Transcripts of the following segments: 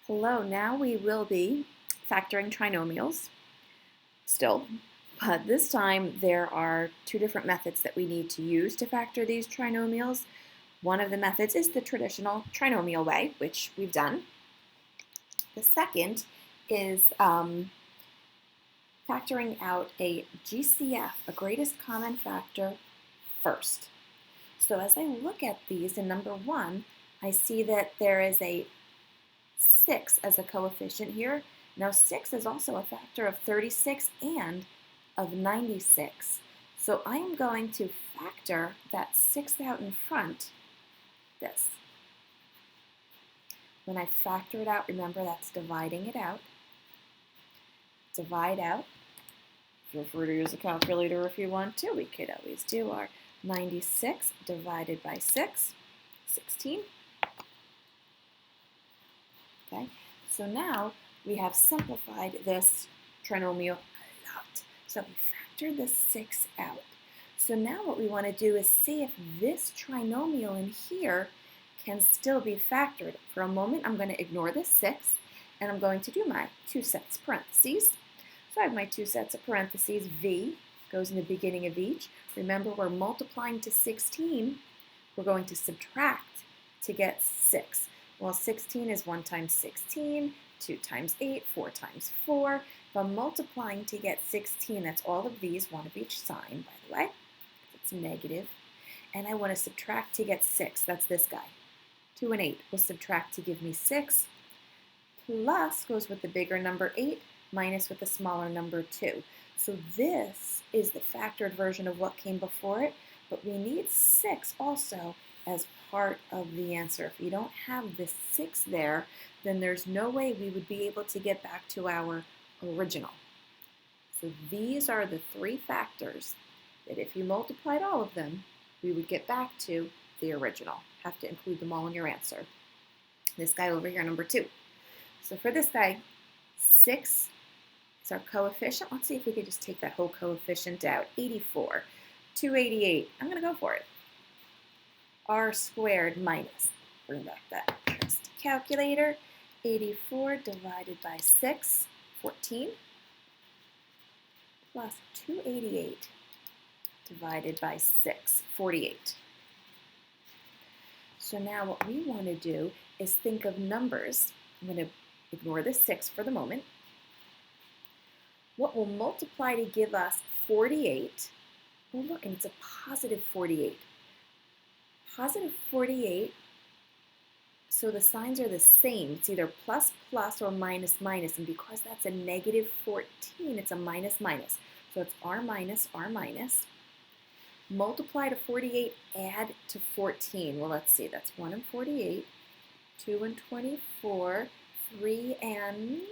Hello, now we will be factoring trinomials still, but this time there are two different methods that we need to use to factor these trinomials. One of the methods is the traditional trinomial way, which we've done. The second is factoring out a GCF, a greatest common factor, first. So as I look at these in number one, I see that there is a 6 as a coefficient here. Now 6 is also a factor of 36 and of 96. So I am going to factor that 6 out in front, this. When I factor it out, remember that's dividing it out. Divide out. Feel free to use a calculator if you want to. We could always do our 96 divided by 6, 16. Okay, so now we have simplified this trinomial a lot. So we factored the 6 out. So now what we want to do is see if this trinomial in here can still be factored. For a moment, I'm going to ignore this 6, and I'm going to do my two sets of parentheses. So I have my two sets of parentheses. V goes in the beginning of each. Remember, we're multiplying to 16. We're going to subtract to get 6. Well, 16 is 1 times 16, 2 times 8, 4 times 4. If I'm multiplying to get 16, that's all of these, one of each sign, by the way. It's negative. And I want to subtract to get 6. That's this guy. 2 and 8 will subtract to give me 6. Plus goes with the bigger number 8, minus with the smaller number 2. So this is the factored version of what came before it, but we need 6 also as part of the answer. If you don't have the 6 there, then there's no way we would be able to get back to our original. So these are the three factors that if you multiplied all of them, we would get back to the original. Have to include them all in your answer. This guy over here, number 2. So for this guy, 6 is our coefficient. Let's see if we could just take that whole coefficient out. 84, 288. I'm going to go for it. R squared minus, bring back that trusty calculator, 84 divided by 6, 14, plus 288 divided by 6, 48. So now what we want to do is think of numbers. I'm going to ignore the 6 for the moment. What will multiply to give us 48? Well, look, and it's a positive 48. Positive 48, so the signs are the same. It's either plus, plus, or minus, minus. And because that's a negative 14, it's a minus, minus. So it's R minus, R minus. Multiply to 48, add to 14. Well, let's see. That's 1 and 48, 2 and 24, 3 and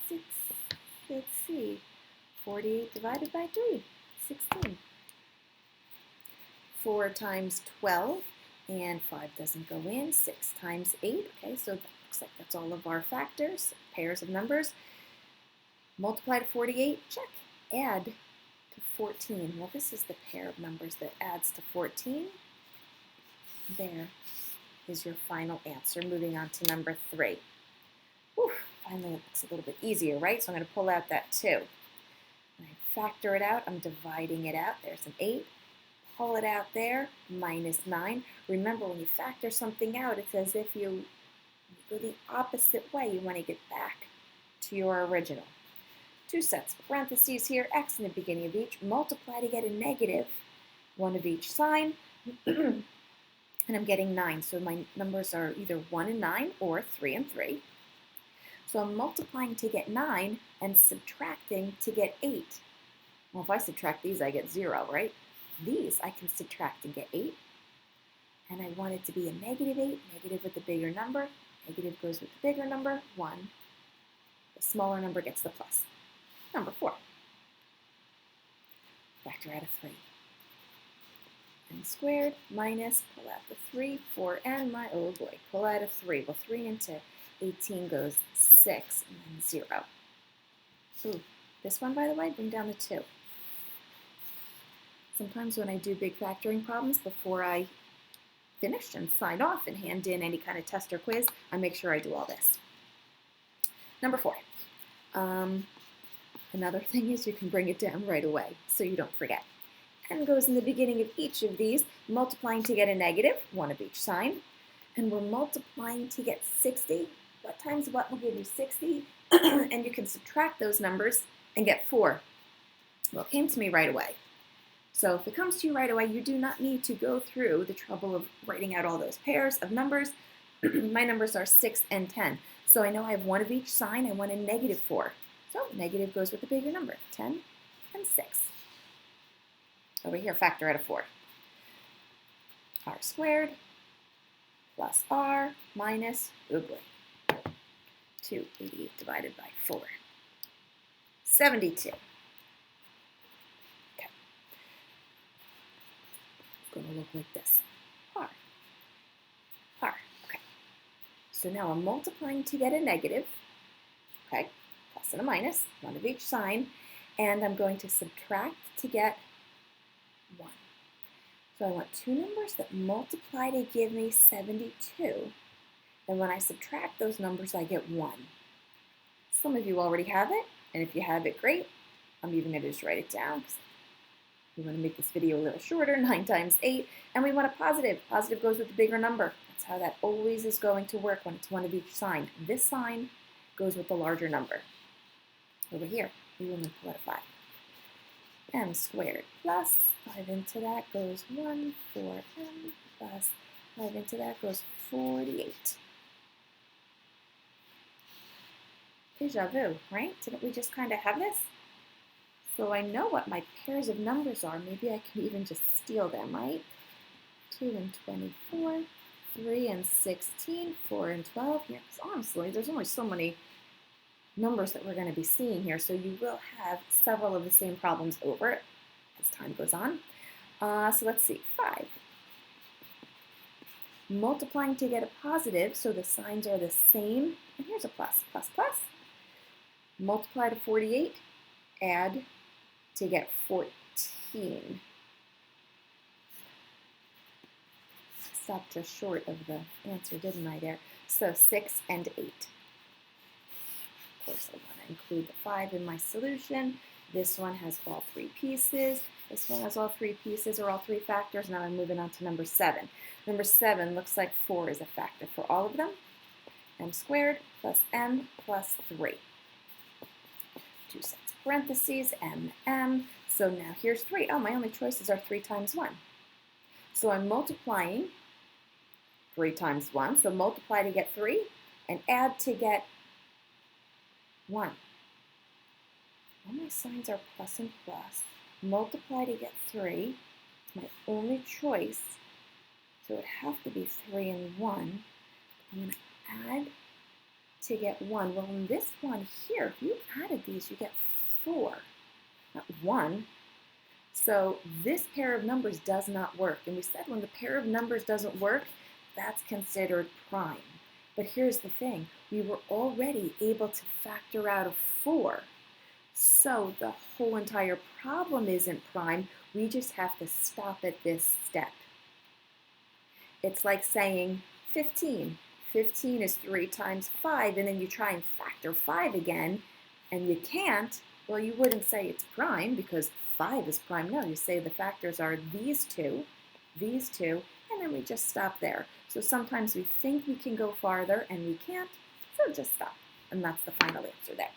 6. Let's see. 48 divided by 3, 16. 4 times 12, and 5 doesn't go in. 6 times 8, okay, so that looks like that's all of our factors, pairs of numbers. Multiply to 48, check. Add to 14. Well, this is the pair of numbers that adds to 14. There is your final answer. Moving on to number 3. Whew, finally it looks a little bit easier, right? So I'm going to pull out that 2. When I factor it out, I'm dividing it out. There's an 8. Pull it out there, minus 9. Remember, when you factor something out, it's as if you go the opposite way. You want to get back to your original. Two sets of parentheses here, x in the beginning of each. Multiply to get a negative, one of each sign. And I'm getting 9. So my numbers are either 1 and 9 or 3 and 3. So I'm multiplying to get 9 and subtracting to get 8. Well, if I subtract these, I get 0, right? These I can subtract and get 8, and I want it to be a negative 8, negative with the bigger number, negative goes with the bigger number, 1, the smaller number gets the plus. Number 4, factor out of 3, n squared minus, pull out the 3, 4, and my, oh boy, pull out a 3, well 3 into 18 goes 6, and then 0. Ooh, this one, by the way, bring down the 2. Sometimes when I do big factoring problems, before I finished and signed off and hand in any kind of test or quiz, I make sure I do all this. Number 4. Another thing is you can bring it down right away so you don't forget. N goes in the beginning of each of these, multiplying to get a negative, one of each sign. And we're multiplying to get 60. What times what will give you 60? And you can subtract those numbers and get 4. Well, it came to me right away. So if it comes to you right away, you do not need to go through the trouble of writing out all those pairs of numbers. My numbers are 6 and 10. So I know I have one of each sign. I want a negative 4. So negative goes with the bigger number, 10 and 6. Over here, factor out of 4. R squared plus R minus, oh boy, 288 divided by 4. 72. Okay. It's going to look like this. R. Okay. So now I'm multiplying to get a negative. Okay. Plus and a minus, one of each sign, and I'm going to subtract to get 1. So I want two numbers that multiply to give me 72, and when I subtract those numbers, I get 1. Some of you already have it, and if you have it, great. I'm even going to just write it down because we want to make this video a little shorter, 9 times 8, and we want a positive. Positive goes with the bigger number. That's how that always is going to work when it's one of each sign. This sign goes with the larger number. Over here, we will multiply 5. M squared plus 5 into that goes 1, 4m plus 5 into that goes 48. Deja vu, right? Didn't we just kind of have this? So I know what my pairs of numbers are. Maybe I can even just steal them, right? 2 and 24, 3 and 16, 4 and 12. Yes, honestly, there's only so many numbers that we're going to be seeing here, so you will have several of the same problems over as time goes on. So let's see, 5. Multiplying to get a positive, so the signs are the same, and here's a plus, plus, plus. Multiply to 48, add to get 14. Stopped just short of the answer, didn't I there? So 6 and 8. Of course, I want to include the 5 in my solution. This one has all 3 pieces. This one has all 3 pieces or all 3 factors. Now I'm moving on to number 7. Number 7 looks like 4 is a factor for all of them. M squared plus m plus 3. 2 sets of parentheses, m. So now here's 3. Oh, my only choices are 3 times 1. So I'm multiplying 3 times 1. So multiply to get 3 and add to get 1. All my signs are plus and plus. Multiply to get 3. It's my only choice. So it would have to be 3 and 1. I'm going to add to get 1. Well, in this one here, if you added these, you get 4, not 1. So this pair of numbers does not work. And we said when the pair of numbers doesn't work, that's considered prime. But here's the thing. We were already able to factor out a 4. So the whole entire problem isn't prime. We just have to stop at this step. It's like saying 15. 15 is 3 times 5, and then you try and factor 5 again, and you can't. Well, you wouldn't say it's prime because 5 is prime. No, you say the factors are these two, and then we just stop there. So sometimes we think we can go farther, and we can't, so just stop. And that's the final answer there.